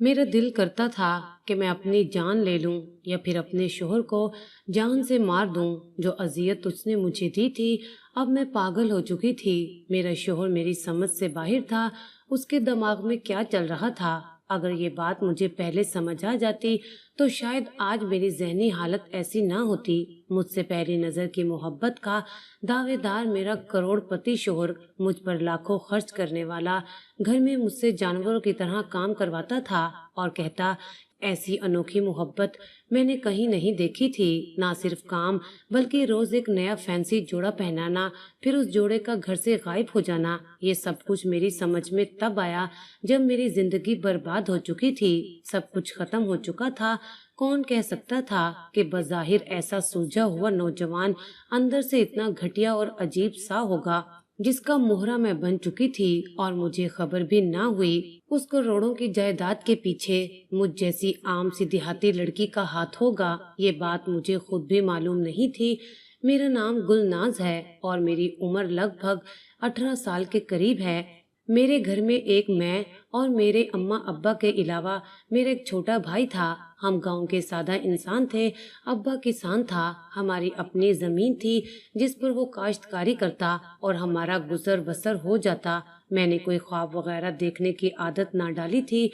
मेरा दिल करता था कि मैं अपनी जान ले लूं या फिर अपने शोहर को जान से मार दूं। जो अजियत उसने मुझे दी थी, अब मैं पागल हो चुकी थी। मेरा शोहर मेरी समझ से बाहर था। उसके दिमाग में क्या चल रहा था, अगर ये बात मुझे पहले समझ आ जाती तो शायद आज मेरी जहनी हालत ऐसी ना होती। मुझसे पहली नजर की मोहब्बत का दावेदार मेरा करोड़पति शोहर, मुझ पर लाखों खर्च करने वाला, घर में मुझसे जानवरों की तरह काम करवाता था और कहता, ऐसी अनोखी मोहब्बत मैंने कहीं नहीं देखी थी। ना सिर्फ काम बल्कि रोज एक नया फैंसी जोड़ा पहनाना, फिर उस जोड़े का घर से गायब हो जाना। ये सब कुछ मेरी समझ में तब आया जब मेरी जिंदगी बर्बाद हो चुकी थी, सब कुछ खत्म हो चुका था। कौन कह सकता था कि बज़ाहिर ऐसा सुलझा हुआ नौजवान अंदर से इतना घटिया और अजीब सा होगा, जिसका मोहरा मैं बन चुकी थी और मुझे खबर भी ना हुई। उस करोड़ों की जायदाद के पीछे मुझ जैसी आम सी देहाती लड़की का हाथ होगा, ये बात मुझे खुद भी मालूम नहीं थी। मेरा नाम गुलनाज है और मेरी उम्र लगभग 18 साल के करीब है। मेरे घर में एक मैं और मेरे अम्मा अब्बा के अलावा मेरा एक छोटा भाई था। हम गांव के सादा इंसान थे। अब्बा किसान था, हमारी अपनी जमीन थी जिस पर वो काश्तकारी करता और हमारा गुजर बसर हो जाता। मैंने कोई ख्वाब वगैरह देखने की आदत ना डाली थी,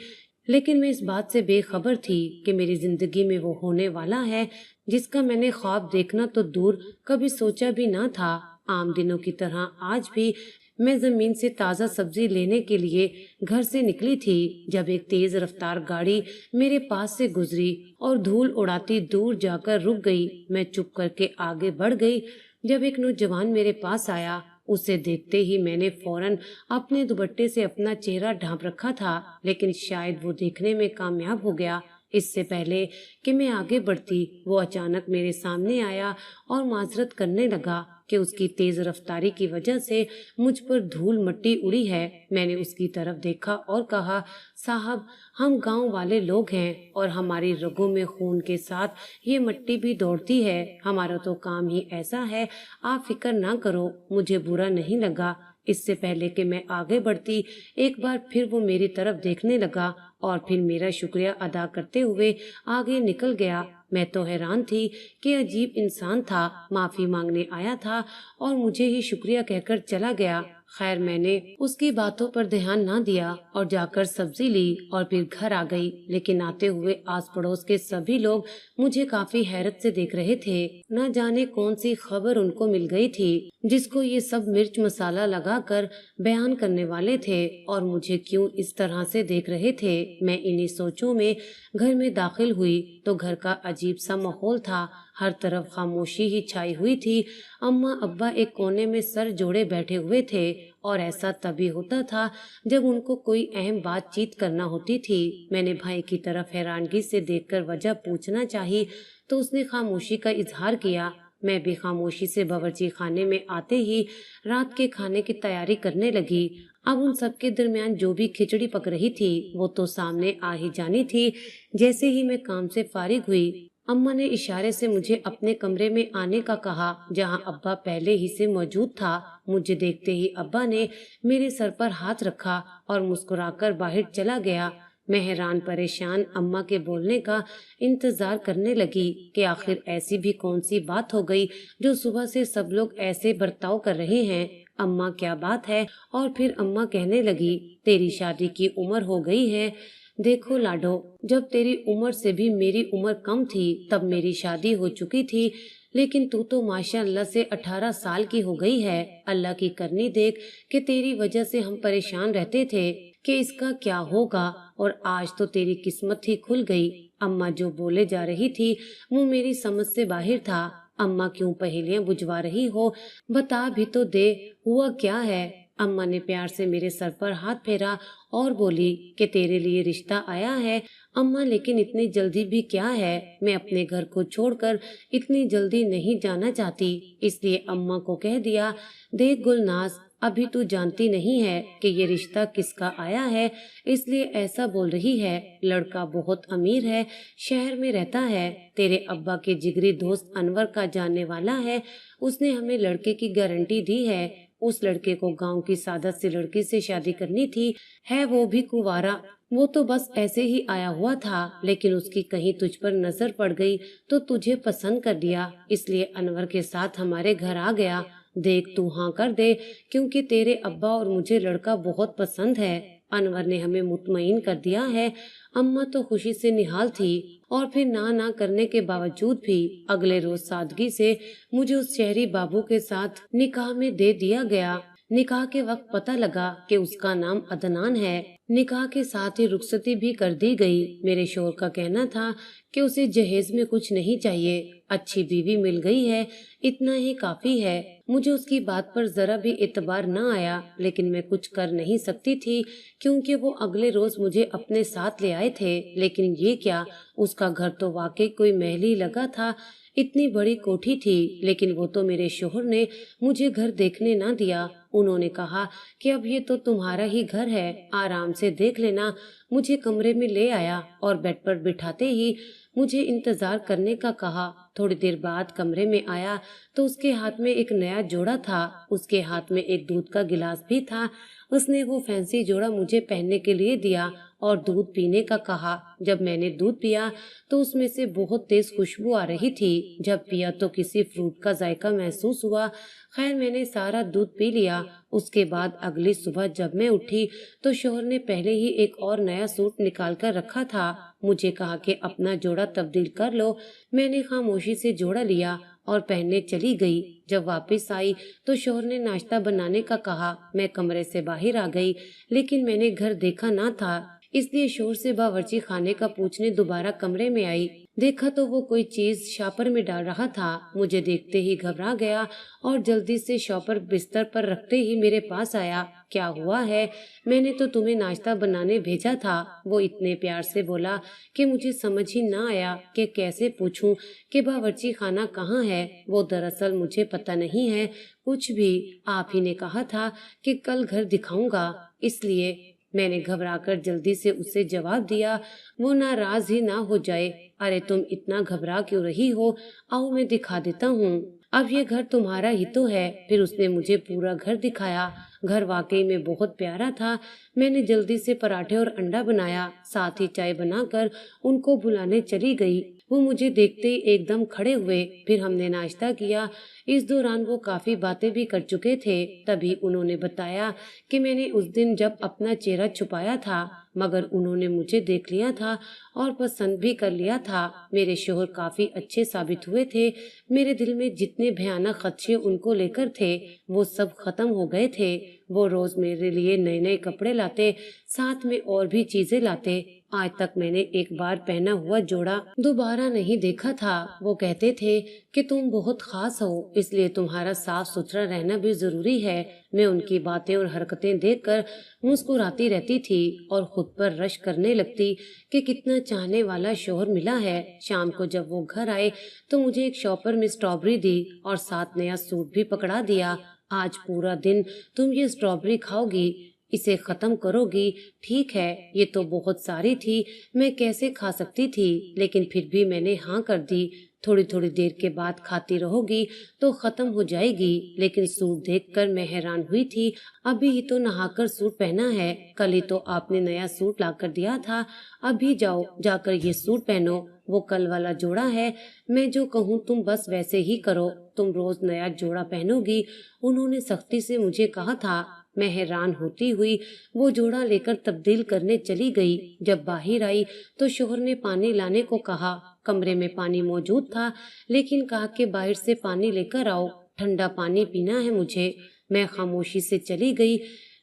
लेकिन मैं इस बात से बेखबर थी कि मेरी जिंदगी में वो होने वाला है जिसका मैंने ख्वाब देखना तो दूर कभी सोचा भी ना था। आम दिनों की तरह आज भी मैं जमीन से ताज़ा सब्जी लेने के लिए घर से निकली थी जब एक तेज रफ्तार गाड़ी मेरे पास से गुजरी और धूल उड़ाती दूर जाकर रुक गई। मैं चुप करके आगे बढ़ गई। जब एक नौजवान मेरे पास आया, उसे देखते ही मैंने फौरन अपने दुपट्टे से अपना चेहरा ढांप रखा था, लेकिन शायद वो देखने में कामयाब हो गया। इससे पहले कि मैं आगे बढ़ती, वो अचानक मेरे सामने आया और माजरत करने लगा कि उसकी तेज रफ्तारी की वजह से मुझ पर धूल मट्टी उड़ी है। मैंने उसकी तरफ देखा और कहा, साहब, हम गांव वाले लोग हैं और हमारी रगों में खून के साथ ये मट्टी भी दौड़ती है। हमारा तो काम ही ऐसा है, आप फिक्र ना करो। मुझे बुरा नहीं लगा। इससे पहले कि मैं आगे बढ़ती, एक बार फिर वो मेरी तरफ देखने लगा और फिर मेरा शुक्रिया अदा करते हुए आगे निकल गया। मैं तो हैरान थी कि अजीब इंसान था, माफी मांगने आया था और मुझे ही शुक्रिया कहकर चला गया। खैर, मैंने उसकी बातों पर ध्यान ना दिया और जाकर सब्जी ली और फिर घर आ गई। लेकिन आते हुए आस पड़ोस के सभी लोग मुझे काफी हैरत से देख रहे थे। न जाने कौन सी खबर उनको मिल गई थी जिसको ये सब मिर्च मसाला लगाकर बयान करने वाले थे और मुझे क्यों इस तरह से देख रहे थे। मैं इन्हीं सोचों में घर में दाखिल हुई तो घर का अजीब सा माहौल था। हर तरफ खामोशी ही छाई हुई थी। अम्मा अब्बा एक कोने में सर जोड़े बैठे हुए थे और ऐसा तभी होता था जब उनको कोई अहम बातचीत करना होती थी। मैंने भाई की तरफ हैरानगी से देखकर वजह पूछना चाही तो उसने खामोशी का इजहार किया। मैं भी खामोशी से बावर्ची खाने में आते ही रात के खाने की तैयारी करने लगी। अब उन सबके दरमियान जो भी खिचड़ी पक रही थी वो तो सामने आ ही जानी थी। जैसे ही मैं काम से फारिग हुई, अम्मा ने इशारे से मुझे अपने कमरे में आने का कहा, जहां अब्बा पहले ही से मौजूद था। मुझे देखते ही अब्बा ने मेरे सर पर हाथ रखा और मुस्कुराकर बाहर चला गया। मैं हैरान परेशान अम्मा के बोलने का इंतजार करने लगी कि आखिर ऐसी भी कौन सी बात हो गई जो सुबह से सब लोग ऐसे बर्ताव कर रहे हैं। अम्मा, क्या बात है? और फिर अम्मा कहने लगी, तेरी शादी की उम्र हो गई है। देखो लाडो, जब तेरी उम्र से भी मेरी उम्र कम थी तब मेरी शादी हो चुकी थी, लेकिन तू तो माशाअल्लाह से 18 साल की हो गई है। अल्लाह की करनी देख कि तेरी वजह से हम परेशान रहते थे कि इसका क्या होगा, और आज तो तेरी किस्मत ही खुल गई। अम्मा जो बोले जा रही थी वो मेरी समझ से बाहर था। अम्मा, क्यों पहेलियां बुझवा रही हो? बता भी तो दे, हुआ क्या है? अम्मा ने प्यार से मेरे सर पर हाथ फेरा और बोली कि तेरे लिए रिश्ता आया है। अम्मा, लेकिन इतनी जल्दी भी क्या है? मैं अपने घर को छोड़कर इतनी जल्दी नहीं जाना चाहती। इसलिए अम्मा को कह दिया, देख गुलनाज, अभी तू जानती नहीं है कि ये रिश्ता किसका आया है, इसलिए ऐसा बोल रही है। लड़का बहुत अमीर है, शहर में रहता है, तेरे अब्बा के जिगरी दोस्त अनवर का जानने वाला है। उसने हमें लड़के की गारंटी दी है। उस लड़के को गांव की सादा सी लड़की से शादी करनी थी, है वो भी कुंवारा। وہ تو بس ایسے ہی آیا ہوا تھا، لیکن اس کی کہیں تجھ پر نظر پڑ گئی تو تجھے پسند کر دیا، اس لیے انور کے ساتھ ہمارے گھر آ گیا۔ دیکھ تو ہاں کر دے، کیونکہ تیرے ابا اور مجھے لڑکا بہت پسند ہے۔ انور نے ہمیں مطمئن کر دیا ہے۔ اماں تو خوشی سے نہال تھی، اور پھر نہ کرنے کے باوجود بھی اگلے روز سادگی سے مجھے اس شہری بابو کے ساتھ نکاح میں دے دیا گیا۔ نکاح کے وقت پتہ لگا کہ اس کا نام عدنان ہے۔ نکاح کے ساتھ ہی رخصتی بھی کر دی گئی۔ میرے شوہر کا کہنا تھا کہ اسے جہیز میں کچھ نہیں چاہیے، اچھی بیوی مل گئی ہے، اتنا ہی کافی ہے۔ مجھے اس کی بات پر ذرا بھی اعتبار نہ آیا، لیکن میں کچھ کر نہیں سکتی تھی، کیونکہ وہ اگلے روز مجھے اپنے ساتھ لے آئے تھے۔ لیکن یہ کیا، اس کا گھر تو واقعی کوئی محل ہی لگا تھا، اتنی بڑی کوٹھی تھی، لیکن وہ تو میرے شوہر نے مجھے گھر دیکھنے نہ دیا۔ انہوں نے کہا کہ اب یہ تو تمہارا ہی گھر ہے، آرام سے دیکھ لینا۔ مجھے کمرے میں لے آیا اور بیڈ پر بٹھاتے ہی مجھے انتظار کرنے کا کہا۔ تھوڑی دیر بعد کمرے میں آیا تو اس کے ہاتھ میں ایک نیا جوڑا تھا، اس کے ہاتھ میں ایک دودھ کا گلاس بھی تھا۔ اس نے وہ فینسی جوڑا مجھے پہننے کے لیے دیا اور دودھ پینے کا کہا۔ جب میں نے دودھ پیا تو اس میں سے بہت تیز خوشبو آ رہی تھی۔ جب پیا تو کسی فروٹ کا ذائقہ محسوس ہوا۔ خیر میں نے سارا دودھ پی لیا۔ اس کے بعد اگلی صبح جب میں اٹھی تو شوہر نے پہلے ہی ایک اور نیا سوٹ نکال کر رکھا تھا۔ مجھے کہا کہ اپنا جوڑا تبدیل کر لو۔ میں نے خاموشی سے جوڑا لیا اور پہننے چلی گئی۔ جب واپس آئی تو شوہر نے ناشتہ بنانے کا کہا۔ میں کمرے سے باہر آ گئی، لیکن میں نے گھر دیکھا نہ تھا، اس لیے شوہر سے باورچی خانے کا پوچھنے دوبارہ کمرے میں آئی۔ دیکھا تو وہ کوئی چیز شاپر میں ڈال رہا تھا۔ مجھے دیکھتے ہی گھبرا گیا اور جلدی سے شاپر بستر پر رکھتے ہی میرے پاس آیا۔ کیا ہوا ہے؟ میں نے تو تمہیں ناشتہ بنانے بھیجا تھا، وہ اتنے پیار سے بولا کہ مجھے سمجھ ہی نہ آیا کہ کیسے پوچھوں کہ باورچی خانہ کہاں ہے۔ وہ دراصل مجھے پتہ نہیں ہے کچھ بھی، آپ ہی نے کہا تھا کہ کل گھر دکھاؤں گا، اس لیے میں نے گھبرا کر جلدی سے اسے جواب دیا، وہ ناراض ہی نہ ہو جائے۔ ارے تم اتنا گھبرا کیوں رہی ہو، آؤ میں دکھا دیتا ہوں، اب یہ گھر تمہارا ہی تو ہے۔ پھر اس نے مجھے پورا گھر دکھایا۔ گھر واقعی میں بہت پیارا تھا۔ میں نے جلدی سے پراٹھے اور انڈا بنایا، ساتھ ہی چائے بنا کر ان کو بلانے چلی گئی۔ وہ مجھے دیکھتے ہی ایک دم کھڑے ہوئے، پھر ہم نے ناشتہ کیا۔ اس دوران وہ کافی باتیں بھی کر چکے تھے۔ تبھی انہوں نے بتایا کہ میں نے اس دن جب اپنا چہرہ چھپایا تھا، مگر انہوں نے مجھے دیکھ لیا تھا اور پسند بھی کر لیا تھا۔ میرے شوہر کافی اچھے ثابت ہوئے تھے۔ میرے دل میں جتنے بھیانک خدشے ان کو لے کر تھے وہ سب ختم ہو گئے تھے۔ وہ روز میرے لیے نئے نئے کپڑے لاتے، ساتھ میں اور بھی چیزیں لاتے۔ آج تک میں نے ایک بار پہنا ہوا جوڑا دوبارہ نہیں دیکھا تھا۔ وہ کہتے تھے کہ تم بہت خاص ہو، اس لیے تمہارا صاف ستھرا رہنا بھی ضروری ہے۔ میں ان کی باتیں اور حرکتیں دیکھ کر مسکراتی رہتی تھی اور خود پر رش کرنے لگتی کہ کتنا چاہنے والا شوہر ملا ہے۔ شام کو جب وہ گھر آئے تو مجھے ایک شاپر میں اسٹرابری دی اور ساتھ نیا سوٹ بھی پکڑا دیا۔ آج پورا دن تم یہ اسٹرابری کھاؤ گی، اسے ختم کرو گی، ٹھیک ہے؟ یہ تو بہت ساری تھی، میں کیسے کھا سکتی تھی، لیکن پھر بھی میں نے ہاں کر دی۔ تھوڑی تھوڑی دیر کے بعد کھاتی رہو گی تو ختم ہو جائے گی۔ لیکن سوٹ دیکھ کر میں حیران ہوئی تھی، ابھی ہی تو نہا کر سوٹ پہنا ہے، کل ہی تو آپ نے نیا سوٹ لا کر دیا تھا، ابھی جاؤ جا کر یہ سوٹ پہنو، وہ کل والا جوڑا ہے، میں جو کہوں تم بس ویسے ہی کرو، تم روز نیا جوڑا پہنو گی، انہوں نے سختی سے مجھے کہا تھا۔ میں حیران ہوتی ہوئی وہ جوڑا لے کر تبدیل کرنے چلی گئی۔ جب باہر آئی تو شوہر نے پانی لانے کو کہا۔ کمرے میں پانی موجود تھا، لیکن کہا کہ باہر سے پانی لے کر آؤ، ٹھنڈا پانی پینا ہے مجھے۔ میں خاموشی سے چلی گئی،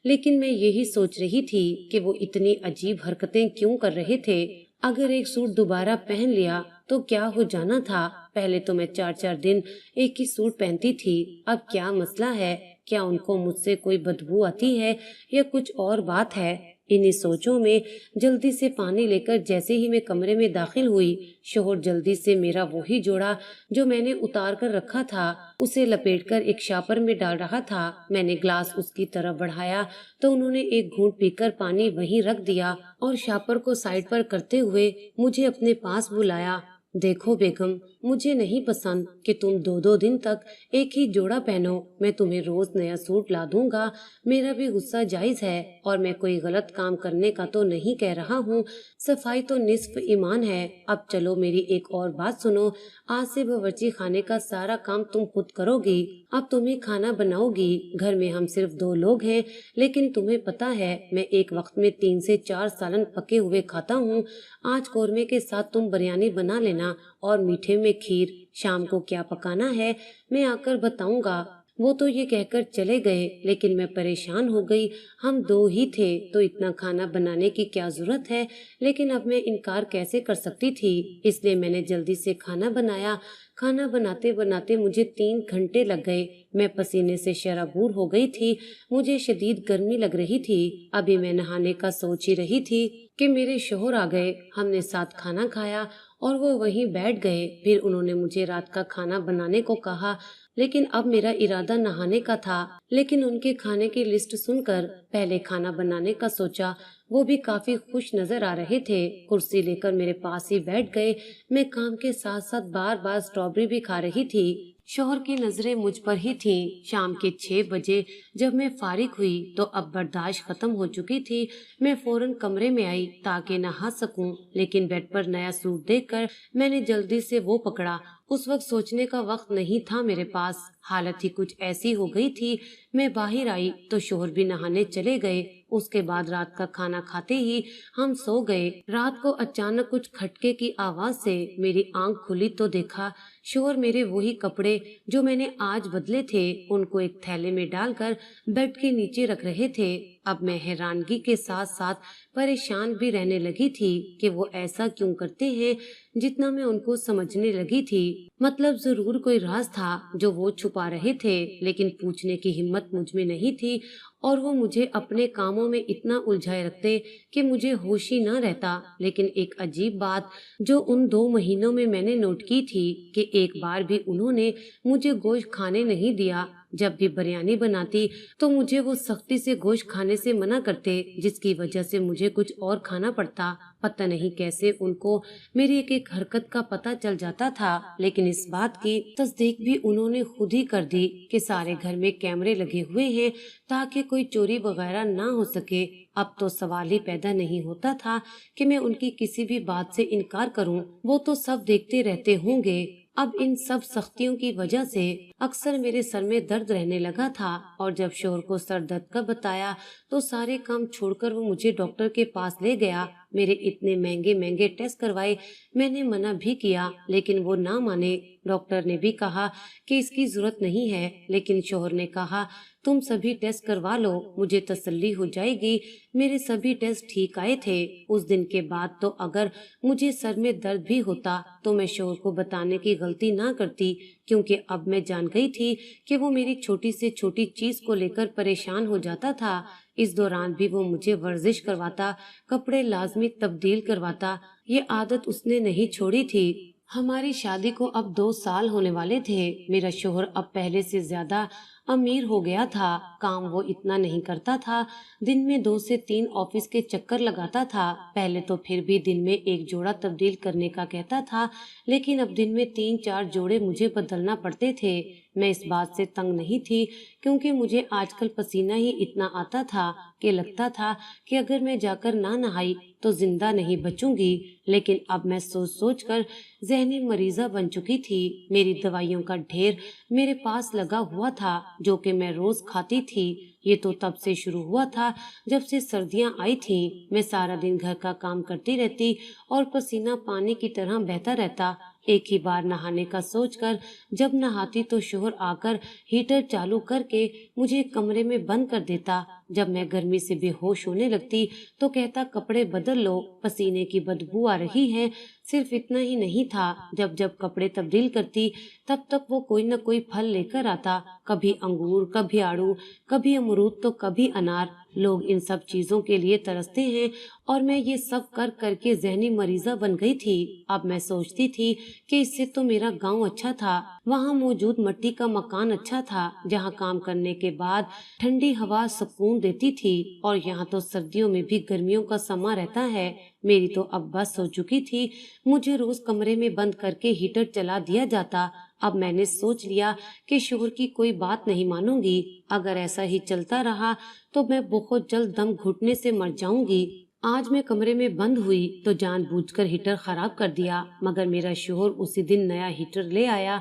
لیکن میں یہی سوچ رہی تھی کہ وہ اتنی عجیب حرکتیں کیوں کر رہے تھے۔ اگر ایک سوٹ دوبارہ پہن لیا تو کیا ہو جانا تھا؟ پہلے تو میں 4 دن ایک ہی سوٹ پہنتی تھی، اب کیا مسئلہ ہے؟ کیا ان کو مجھ سے کوئی بدبو آتی ہے یا کچھ اور بات ہے؟ انہی سوچوں میں جلدی سے پانی لے کر جیسے ہی میں کمرے میں داخل ہوئی، شوہر جلدی سے میرا وہی جوڑا جو میں نے اتار کر رکھا تھا اسے لپیٹ کر ایک شاپر میں ڈال رہا تھا۔ میں نے گلاس اس کی طرف بڑھایا تو انہوں نے ایک گھونٹ پی کر پانی وہیں رکھ دیا اور شاپر کو سائڈ پر کرتے ہوئے مجھے اپنے پاس بلایا۔ देखो बेगम, मुझे नहीं पसंद कि तुम दो दो दिन तक एक ही जोड़ा पहनो। मैं तुम्हें रोज नया सूट ला दूंगा। मेरा भी गुस्सा जायज है और मैं कोई गलत काम करने का तो नहीं कह रहा हूँ। सफाई तो निस्फ ईमान है। अब चलो मेरी एक और बात सुनो। आज से बावर्ची खाने का सारा काम तुम खुद करोगी। अब तुम्हें खाना बनाओगी। घर में हम सिर्फ दो लोग हैं, लेकिन तुम्हें पता है मैं एक वक्त में 3 से 4 सालन पके हुए खाता हूँ। आज कौरमे के साथ तुम बिरयानी बना लेना और मीठे में खीर। शाम को क्या पकाना है मैं आकर बताऊंगा। वो तो ये कहकर चले गए, लेकिन मैं परेशान हो गई। हम दो ही थे तो इतना खाना बनाने की क्या जरूरत है, लेकिन अब मैं इनकार कैसे कर सकती थी। इसलिए मैंने जल्दी से खाना बनाया। खाना बनाते बनाते मुझे 3 घंटे लग गए। मैं पसीने से शराबूर हो गई थी। मुझे शदीद गर्मी लग रही थी। अभी मैं नहाने का सोच ही रही थी कि मेरे शोहर आ गए। हमने साथ खाना खाया और वो वहीं बैठ गए। फिर उन्होंने मुझे रात का खाना बनाने को कहा, लेकिन अब मेरा इरादा नहाने का था। लेकिन उनके खाने की लिस्ट सुनकर पहले खाना बनाने का सोचा। वो भी काफी खुश नजर आ रहे थे। कुर्सी लेकर मेरे पास ही बैठ गए। मैं काम के साथ साथ बार बार स्ट्रॉबेरी भी खा रही थी। शोहर की नजरें मुझ पर ही थीं। शाम के 6 बजे जब मैं फारिग हुई तो अब बर्दाश्त खत्म हो चुकी थी। मैं फौरन कमरे में आई ताकि नहा सकूं, लेकिन बेड पर नया सूट देखकर मैंने जल्दी से वो पकड़ा। उस वक्त सोचने का वक्त नहीं था मेरे पास। हालत ही कुछ ऐसी हो गई थी। मैं बाहर आई तो शोहर भी नहाने चले गए। उसके बाद रात का खाना खाते ही हम सो गए। रात को अचानक कुछ खटके की आवाज से मेरी आंख खुली तो देखा शोहर मेरे वही कपड़े जो मैंने आज बदले थे उनको एक थैले में डालकर बेड के नीचे रख रहे थे। अब मैं हैरानगी के साथ साथ परेशान भी रहने लगी थी कि वो ऐसा क्यों करते हैं। जितना मैं उनको समझने लगी थी, मतलब जरूर कोई राज था जो वो छुपा रहे थे, लेकिन पूछने की हिम्मत मुझ में नहीं थी। और वो मुझे अपने कामों में इतना उलझाए रखते कि मुझे होश ही न रहता। लेकिन एक अजीब बात जो उन 2 महीनों में मैंने नोट की थी कि एक बार भी उन्होंने मुझे गोश्त खाने नहीं दिया। जब भी बिरयानी बनाती तो मुझे वो सख्ती से गोश्त खाने से मना करते, जिसकी वजह से मुझे कुछ और खाना पड़ता। पता नहीं कैसे उनको मेरी एक एक हरकत का पता चल जाता था, लेकिन इस बात की तस्दीक भी उन्होंने खुद ही कर दी कि सारे घर में कैमरे लगे हुए हैं ताकि कोई चोरी वगैरह ना हो सके। अब तो सवाल ही पैदा नहीं होता था कि मैं उनकी किसी भी बात से इनकार करूं। वो तो सब देखते रहते होंगे। अब इन सब सख्तियों की वजह से अक्सर मेरे सर में दर्द रहने लगा था, और जब शोहर को सर दर्द का बताया तो सारे काम छोड़कर वो मुझे डॉक्टर के पास ले गया। मेरे इतने महंगे महंगे टेस्ट करवाए। मैंने मना भी किया, लेकिन वो ना माने। डॉक्टर ने भी कहा कि इसकी जरूरत नहीं है, लेकिन शोहर ने कहा तुम सभी टेस्ट करवा लो, मुझे तसल्ली हो जाएगी। मेरे सभी टेस्ट ठीक आए थे। उस दिन के बाद तो अगर मुझे सर में दर्द भी होता तो मैं शोहर को बताने की गलती ना करती, क्योंकि अब मैं जान गई थी कि वो मेरी छोटी से छोटी चीज को लेकर परेशान हो जाता था। इस दौरान भी वो मुझे वर्जिश करवाता, कपड़े लाजमी तब्दील करवाता। ये आदत उसने नहीं छोड़ी थी। हमारी शादी को अब 2 साल होने वाले थे। मेरा शोहर अब पहले से ज्यादा अमीर हो गया था। काम वो इतना नहीं करता था। दिन में 2 से 3 ऑफिस के चक्कर लगाता था। पहले तो फिर भी दिन में एक जोड़ा तब्दील करने का कहता था, लेकिन अब दिन में 3-4 जोड़े मुझे बदलना पड़ते थे। मैं इस बात से तंग नहीं थी, क्योंकि मुझे आजकल पसीना ही इतना आता था कि लगता था कि अगर मैं जाकर ना नहाई तो जिंदा नहीं बचूंगी। लेकिन अब मैं सोच सोच कर जहनी मरीजा बन चुकी थी। मेरी दवाइयों का ढेर मेरे पास लगा हुआ था, जो कि मैं रोज खाती थी। ये तो तब से शुरू हुआ था जब से सर्दियां आई थीं। मैं सारा दिन घर का काम करती रहती और पसीना पानी की तरह बहता रहता। एक ही बार नहाने का सोचकर जब नहाती तो शोहर आकर हीटर चालू करके मुझे कमरे में बंद कर देता। जब मैं गर्मी से बेहोश होने लगती तो कहता कपड़े बदल लो, पसीने की बदबू आ रही है। सिर्फ इतना ही नहीं था, जब जब कपड़े तब्दील करती तब तक वो कोई न कोई फल लेकर आता। कभी अंगूर, कभी आड़ू, कभी अमरूद तो कभी अनार। लोग इन सब चीजों के लिए तरसते हैं और मैं ये सब कर करके जहनी मरीजा बन गई थी। अब मैं सोचती थी कि इससे तो मेरा गांव अच्छा था। वहाँ मौजूद मट्टी का मकान अच्छा था, जहाँ काम करने के बाद ठंडी हवा सुकून देती थी, और यहाँ तो सर्दियों में भी गर्मियों का समा रहता है। میری تو اب بس ہو چکی تھی، مجھے روز کمرے میں بند کر کے ہیٹر چلا دیا جاتا۔ اب میں نے سوچ لیا کہ شوہر کی کوئی بات نہیں مانوں گی، اگر ایسا ہی چلتا رہا تو میں بہت جلد دم گھٹنے سے مر جاؤں گی۔ آج میں کمرے میں بند ہوئی تو جان بوجھ کر ہیٹر خراب کر دیا، مگر میرا شوہر اسی دن نیا ہیٹر لے آیا۔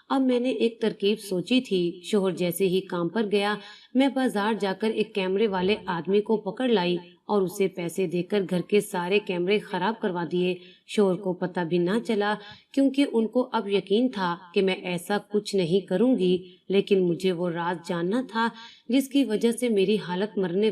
اب میں نے ایک ترکیب سوچی تھی، شوہر جیسے ہی کام پر گیا، میں بازار جا کر ایک کیمرے والے آدمی کو پکڑ لائی اور اسے پیسے دے کر گھر کے سارے کیمرے خراب کروا دیے۔ شوہر کو پتہ بھی نہ چلا، کیونکہ ان کو اب یقین تھا کہ میں ایسا کچھ نہیں کروں گی، لیکن مجھے وہ راز جاننا تھا جس کی وجہ سے میری حالت مرنے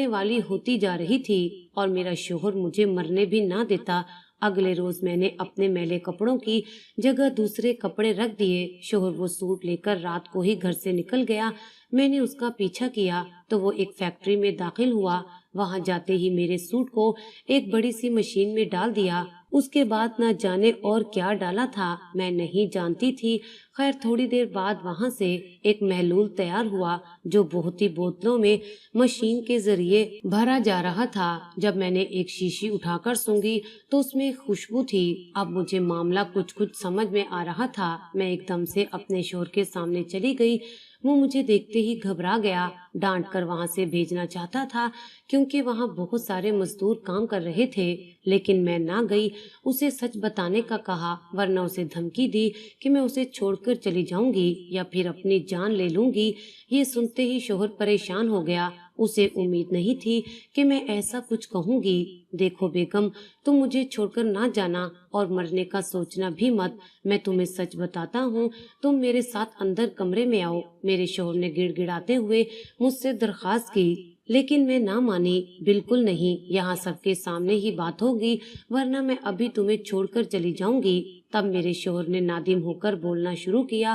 والی ہوتی جا رہی تھی اور میرا شوہر مجھے مرنے بھی نہ دیتا۔ اگلے روز میں نے اپنے میلے کپڑوں کی جگہ دوسرے کپڑے رکھ دیے۔ شوہر وہ سوٹ لے کر رات کو ہی گھر سے نکل گیا۔ میں نے اس کا پیچھا کیا تو وہ ایک فیکٹری میں داخل ہوا۔ وہاں جاتے ہی میرے سوٹ کو ایک بڑی سی مشین میں ڈال دیا۔ اس کے بعد نہ جانے اور کیا ڈالا تھا، میں نہیں جانتی تھی۔ خیر تھوڑی دیر بعد وہاں سے ایک محلول تیار ہوا جو بہت ہی بوتلوں میں مشین کے ذریعے بھرا جا رہا تھا۔ جب میں نے ایک شیشی اٹھا کر سونگھی تو اس میں خوشبو تھی۔ اب مجھے معاملہ کچھ سمجھ میں آ رہا تھا۔ میں ایک دم سے اپنے شوہر کے سامنے چلی گئی۔ وہ مجھے دیکھتے ہی گھبرا گیا، ڈانٹ کر وہاں سے بھیجنا چاہتا تھا کیونکہ وہاں بہت سارے مزدور کام کر رہے تھے، لیکن میں نہ گئی۔ اسے سچ بتانے کا کہا، ورنہ اسے دھمکی دی کہ میں اسے چھوڑ کر چلی جاؤں گی یا پھر اپنی جان لے لوں گی۔ یہ سنتے ہی شوہر پریشان ہو گیا۔ اسے امید نہیں تھی کہ میں ایسا کچھ کہوں گی۔ دیکھو بیگم، تم مجھے چھوڑ کر نہ جانا اور مرنے کا سوچنا بھی مت۔ میں تمہیں سچ بتاتا ہوں، تم میرے ساتھ اندر کمرے میں آؤ۔ میرے شوہر نے گڑ گڑاتے ہوئے مجھ سے درخواست کی، لیکن میں نہ مانی۔ بالکل نہیں، یہاں سب کے سامنے ہی بات ہوگی، ورنہ میں ابھی تمہیں چھوڑ کر چلی جاؤں گی۔ تب میرے شوہر نے نادم ہو کر بولنا شروع کیا،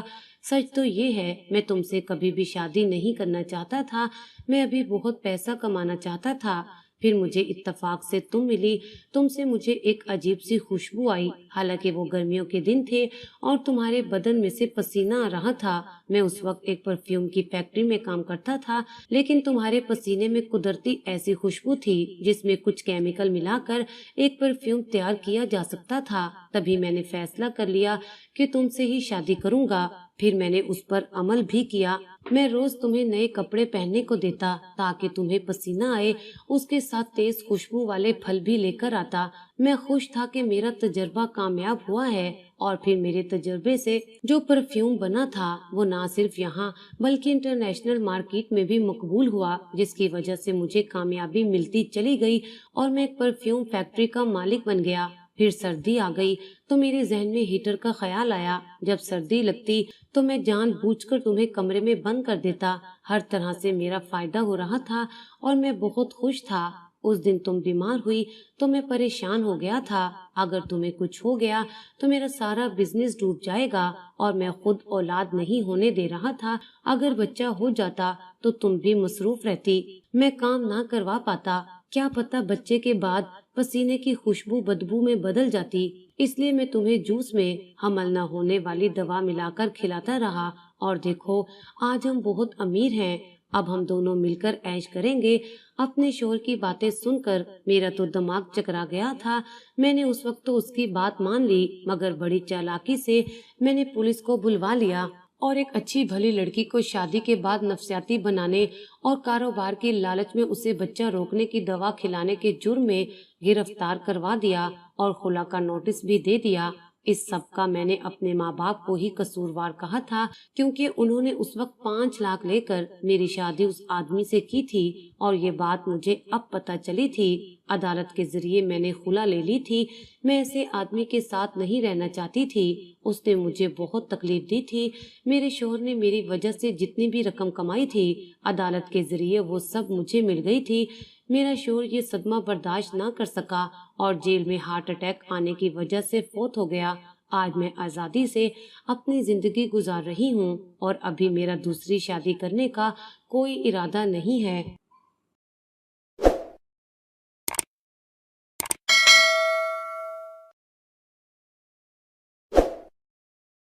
سچ تو یہ ہے میں تم سے کبھی بھی شادی نہیں کرنا چاہتا تھا، میں ابھی بہت پیسہ کمانا چاہتا تھا۔ پھر مجھے اتفاق سے تم ملی، تم سے مجھے ایک عجیب سی خوشبو آئی، حالانکہ وہ گرمیوں کے دن تھے اور تمہارے بدن میں سے پسینہ آ رہا تھا۔ میں اس وقت ایک پرفیوم کی فیکٹری میں کام کرتا تھا، لیکن تمہارے پسینے میں قدرتی ایسی خوشبو تھی جس میں کچھ کیمیکل ملا کر ایک پرفیوم تیار کیا جا سکتا تھا۔ تبھی میں نے فیصلہ کر لیا کہ تم سے ہی شادی کروں گا۔ پھر میں نے اس پر عمل بھی کیا۔ میں روز تمہیں نئے کپڑے پہننے کو دیتا تاکہ تمہیں پسینہ آئے، اس کے ساتھ تیز خوشبو والے پھل بھی لے کر آتا۔ میں خوش تھا کہ میرا تجربہ کامیاب ہوا ہے، اور پھر میرے تجربے سے جو پرفیوم بنا تھا وہ نہ صرف یہاں بلکہ انٹرنیشنل مارکیٹ میں بھی مقبول ہوا، جس کی وجہ سے مجھے کامیابی ملتی چلی گئی اور میں ایک پرفیوم فیکٹری کا مالک بن گیا۔ پھر سردی آ گئی تو میرے ذہن میں ہیٹر کا خیال آیا۔ جب سردی لگتی تو میں جان بوجھ کر تمہیں کمرے میں بند کر دیتا۔ ہر طرح سے میرا فائدہ ہو رہا تھا اور میں بہت خوش تھا۔ اس دن تم بیمار ہوئی تو میں پریشان ہو گیا تھا، اگر تمہیں کچھ ہو گیا تو میرا سارا بزنس ڈوب جائے گا، اور میں خود اولاد نہیں ہونے دے رہا تھا۔ اگر بچہ ہو جاتا تو تم بھی مصروف رہتی، میں کام نہ کروا پاتا، کیا پتا بچے کے بعد پسینے کی خوشبو بدبو میں بدل جاتی۔ اس لیے میں تمہیں جوس میں حمل نہ ہونے والی دوا ملا کر کھلاتا رہا، اور دیکھو آج ہم بہت امیر ہیں، اب ہم دونوں مل کر عیش کریں گے۔ اپنے شوہر کی باتیں سن کر میرا تو دماغ چکرا گیا تھا۔ میں نے اس وقت تو اس کی بات مان لی، مگر بڑی چالاکی سے میں نے پولیس کو بلوا لیا اور ایک اچھی بھلی لڑکی کو شادی کے بعد نفسیاتی بنانے اور کاروبار کی لالچ میں اسے بچہ روکنے کی دوا کھلانے کے جرم میں گرفتار کروا دیا اور خلا کا نوٹس بھی دے دیا۔ اس سب کا میں نے اپنے ماں باپ کو ہی قصوروار کہا تھا، کیونکہ انہوں نے اس وقت 5 لاکھ لے کر میری شادی اس آدمی سے کی تھی، اور یہ بات مجھے اب پتہ چلی تھی۔ عدالت کے ذریعے میں نے خلا لے لی تھی۔ میں ایسے آدمی کے ساتھ نہیں رہنا چاہتی تھی، اس نے مجھے بہت تکلیف دی تھی۔ میرے شوہر نے میری وجہ سے جتنی بھی رقم کمائی تھی، عدالت کے ذریعے وہ سب مجھے مل گئی تھی۔ میرا شوہر یہ صدمہ برداشت نہ کر سکا اور جیل میں ہارٹ اٹیک آنے کی وجہ سے فوت ہو گیا۔ آج میں آزادی سے اپنی زندگی گزار رہی ہوں اور ابھی میرا دوسری شادی کرنے کا کوئی ارادہ نہیں ہے۔